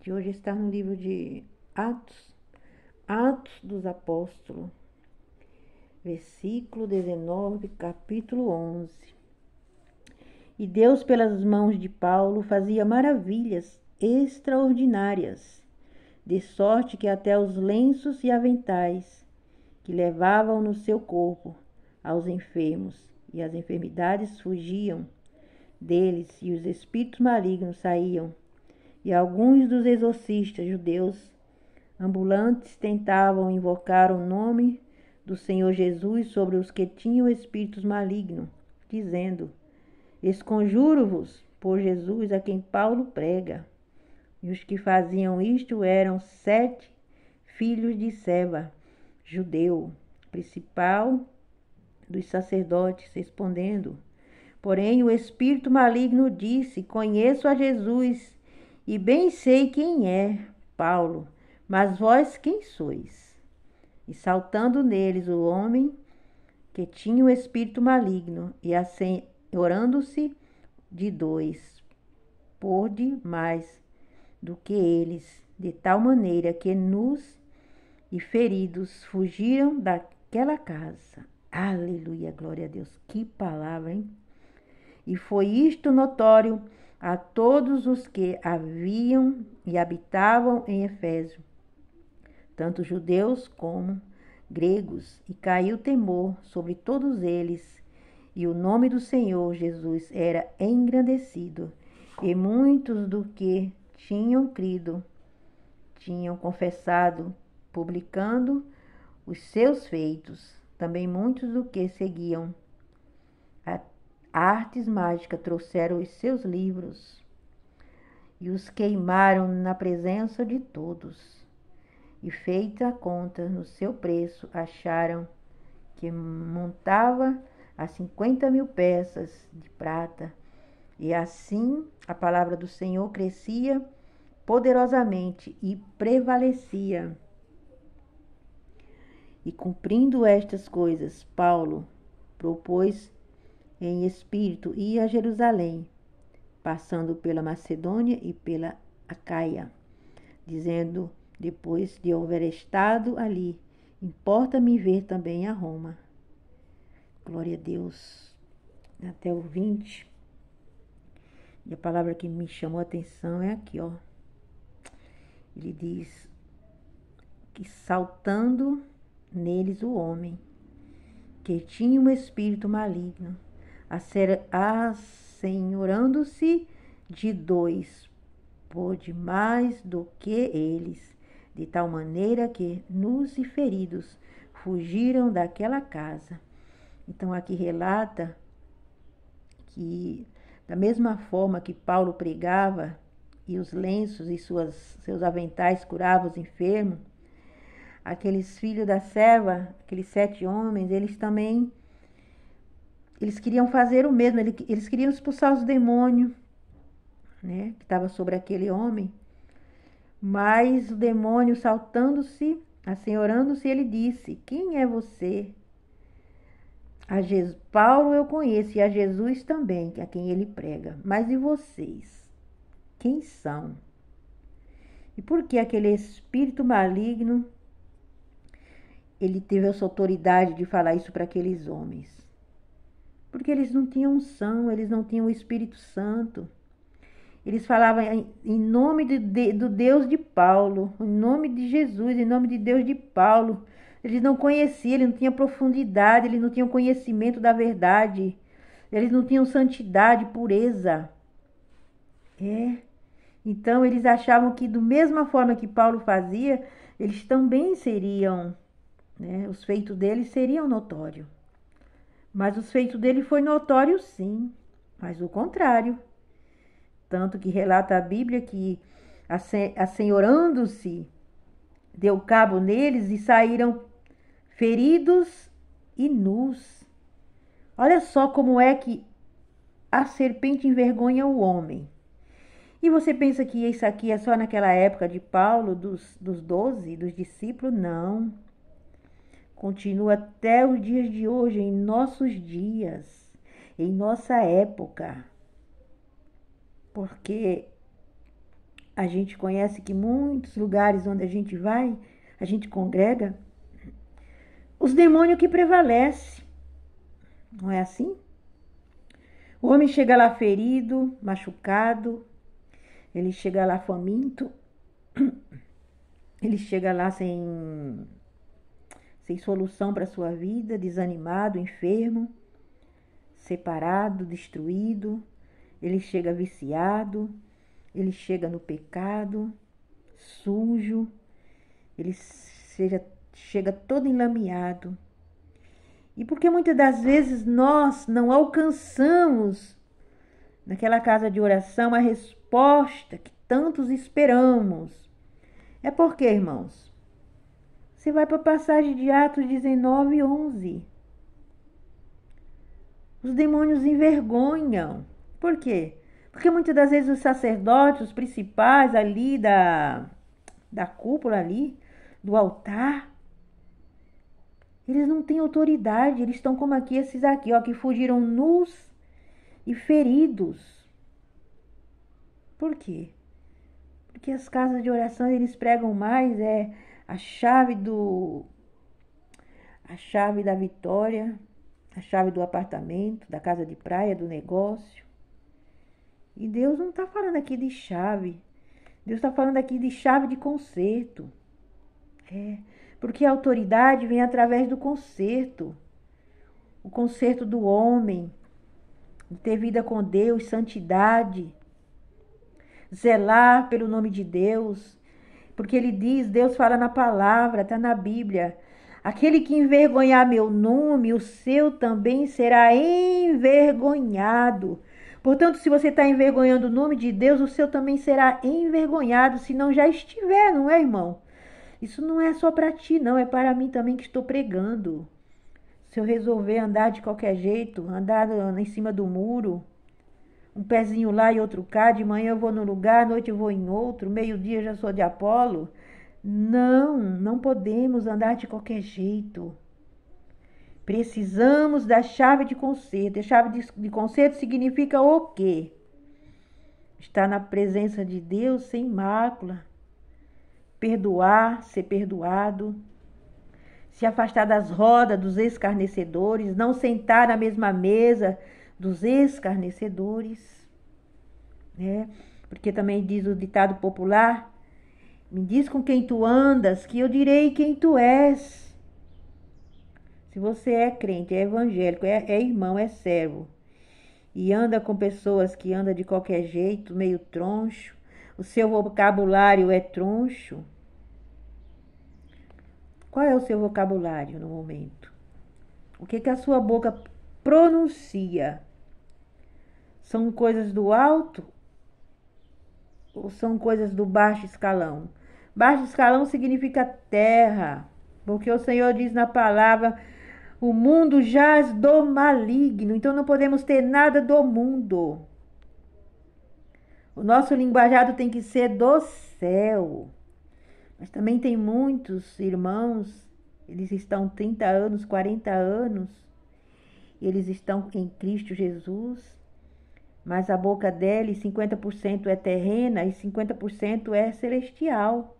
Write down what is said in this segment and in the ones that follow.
de hoje está no livro de Atos dos Apóstolos, versículo 19, capítulo 11. E Deus, pelas mãos de Paulo, fazia maravilhas extraordinárias, de sorte que até os lenços e aventais que levavam no seu corpo aos enfermos e as enfermidades fugiam deles, e os espíritos malignos saíam. E alguns dos exorcistas judeus ambulantes tentavam invocar o nome do Senhor Jesus sobre os que tinham espíritos malignos, dizendo: Esconjuro-vos por Jesus a quem Paulo prega. E os que faziam isto eram 7 filhos de Seva, judeu, principal dos sacerdotes, respondendo. Porém o espírito maligno disse: Conheço a Jesus e bem sei quem é Paulo, mas vós quem sois? E saltando neles o homem que tinha o espírito maligno, e orando-se de 2, por demais do que eles, de tal maneira que nus e feridos fugiram daquela casa. Aleluia, glória a Deus. Que palavra, hein? E foi isto notório a todos os que haviam e habitavam em Éfeso, tanto judeus como gregos, e caiu temor sobre todos eles, e o nome do Senhor Jesus era engrandecido, e muitos do que tinham crido tinham confessado, publicando os seus feitos. Também muitos do que seguiam artes mágicas trouxeram os seus livros e os queimaram na presença de todos. E feita a conta no seu preço, acharam que montava a 50.000 peças de prata. E assim a palavra do Senhor crescia poderosamente e prevalecia. E cumprindo estas coisas, Paulo propôs em espírito ir a Jerusalém, passando pela Macedônia e pela Acaia, dizendo, depois de haver estado ali, importa-me ver também a Roma. Glória a Deus. Até o 20. E a palavra que me chamou a atenção é aqui, ó. Ele diz que saltando neles o homem que tinha um espírito maligno, assenhorando-se de 2, por demais do que eles, de tal maneira que nus e feridos fugiram daquela casa. Então aqui relata que da mesma forma que Paulo pregava e os lenços e seus aventais curavam os enfermos, aqueles filhos da serva, aqueles 7 homens, eles queriam fazer o mesmo, eles queriam expulsar os demônios, né, que estava sobre aquele homem. Mas o demônio, saltando-se, assenhorando-se, ele disse: Quem é você? Paulo eu conheço, e a Jesus também, a quem ele prega. Mas e vocês? Quem são? E por que aquele espírito maligno, ele teve essa autoridade de falar isso para aqueles homens? Porque eles não tinham unção, eles não tinham o Espírito Santo. Eles falavam em nome do Deus de Paulo, em nome de Jesus, em nome de Deus de Paulo. Eles não conheciam, eles não tinham profundidade, eles não tinham conhecimento da verdade. Eles não tinham santidade, pureza. Então eles achavam que da mesma forma que Paulo fazia, eles também seriam, né, os feitos deles seriam notórios. Mas os feitos dele foi notório sim, mas o contrário. Tanto que relata a Bíblia que, assenhorando-se, deu cabo neles e saíram feridos e nus. Olha só como é que a serpente envergonha o homem. E você pensa que isso aqui é só naquela época de Paulo, dos 12, dos discípulos? Não. Continua até os dias de hoje, em nossos dias, em nossa época. Porque a gente conhece que muitos lugares onde a gente vai, a gente congrega, os demônios que prevalecem. Não é assim? O homem chega lá ferido, machucado, ele chega lá faminto, ele chega lá sem solução para a sua vida, desanimado, enfermo, separado, destruído. Ele chega viciado, ele chega no pecado, sujo, ele chega todo enlameado. E porque muitas das vezes nós não alcançamos naquela casa de oração a resposta que tantos esperamos. É porque, irmãos, você vai para a passagem de Atos 19, 11. Os demônios envergonham. Por quê? Porque muitas das vezes os sacerdotes, os principais ali da cúpula ali, do altar, eles não têm autoridade, eles estão como aqui, esses aqui, ó, que fugiram nus e feridos. Por quê? Porque as casas de oração, eles pregam mais, a chave da vitória, a chave do apartamento, da casa de praia, do negócio. E Deus não está falando aqui de chave. Deus está falando aqui de chave de conserto. Porque a autoridade vem através do conserto. O conserto do homem, de ter vida com Deus, santidade, zelar pelo nome de Deus. Porque ele diz, Deus fala na palavra, está na Bíblia, aquele que envergonhar meu nome, o seu também será envergonhado. Portanto, se você está envergonhando o nome de Deus, o seu também será envergonhado, se não já estiver, não é, irmão? Isso não é só para ti, não, é para mim também que estou pregando. Se eu resolver andar de qualquer jeito, andar em cima do muro, um pezinho lá e outro cá, de manhã eu vou num lugar, à noite eu vou em outro, meio-dia eu já sou de Apolo. Não podemos andar de qualquer jeito. Precisamos da chave de conserto. A chave de conserto significa o quê? Estar na presença de Deus sem mácula. Perdoar, ser perdoado. Se afastar das rodas dos escarnecedores. Não sentar na mesma mesa dos escarnecedores. Porque também diz o ditado popular: me diz com quem tu andas, que eu direi quem tu és. Se você é crente, é evangélico, é irmão, é servo, e anda com pessoas que andam de qualquer jeito, meio troncho, o seu vocabulário é troncho. Qual é o seu vocabulário no momento? O que a sua boca pronuncia? São coisas do alto ou são coisas do baixo escalão? Baixo escalão significa terra, porque o Senhor diz na palavra: o mundo jaz do maligno, então não podemos ter nada do mundo. O nosso linguajado tem que ser do céu. Mas também tem muitos irmãos, eles estão 30 anos, 40 anos, eles estão em Cristo Jesus, mas a boca deles 50% é terrena e 50% é celestial.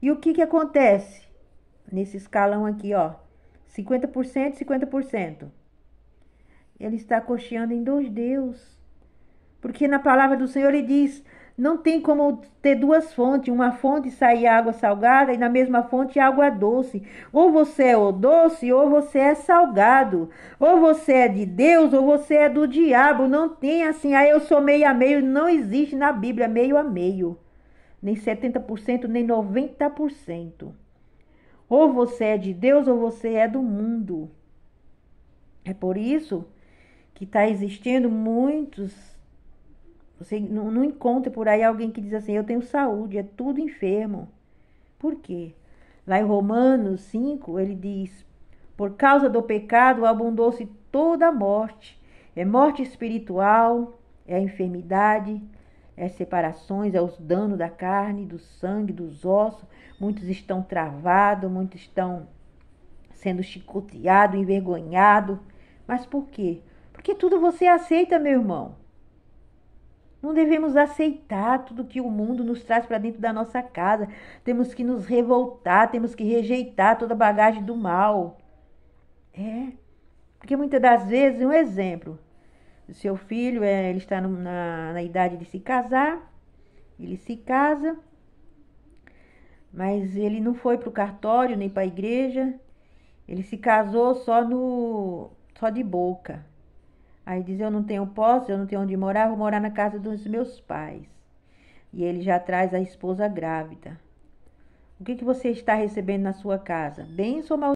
E o que acontece nesse escalão aqui, ó? 50%, 50%. Ele está cocheando em dois Deus. Porque na palavra do Senhor ele diz: não tem como ter duas fontes. Uma fonte sai água salgada e na mesma fonte água doce. Ou você é o doce ou você é salgado. Ou você é de Deus ou você é do diabo. Não tem assim, eu sou meio a meio. Não existe na Bíblia meio a meio. Nem 70%, nem 90%. Ou você é de Deus ou você é do mundo. É por isso que está existindo muitos. Você não encontra por aí alguém que diz assim: eu tenho saúde, é tudo enfermo. Por quê? Lá em Romanos 5, ele diz: por causa do pecado abundou-se toda a morte. É morte espiritual, é a enfermidade, é as separações, é os danos da carne, do sangue, dos ossos. Muitos estão travados, muitos estão sendo chicoteados, envergonhados. Mas por quê? Porque tudo você aceita, meu irmão. Não devemos aceitar tudo que o mundo nos traz para dentro da nossa casa. Temos que nos revoltar, temos que rejeitar toda a bagagem do mal. Porque muitas das vezes, um exemplo, o seu filho ele está na idade de se casar, ele se casa, mas ele não foi para o cartório nem para a igreja, ele se casou só de boca. Aí diz, eu não tenho posse, eu não tenho onde morar, vou morar na casa dos meus pais. E ele já traz a esposa grávida. O que você está recebendo na sua casa? Bênção ou maldição?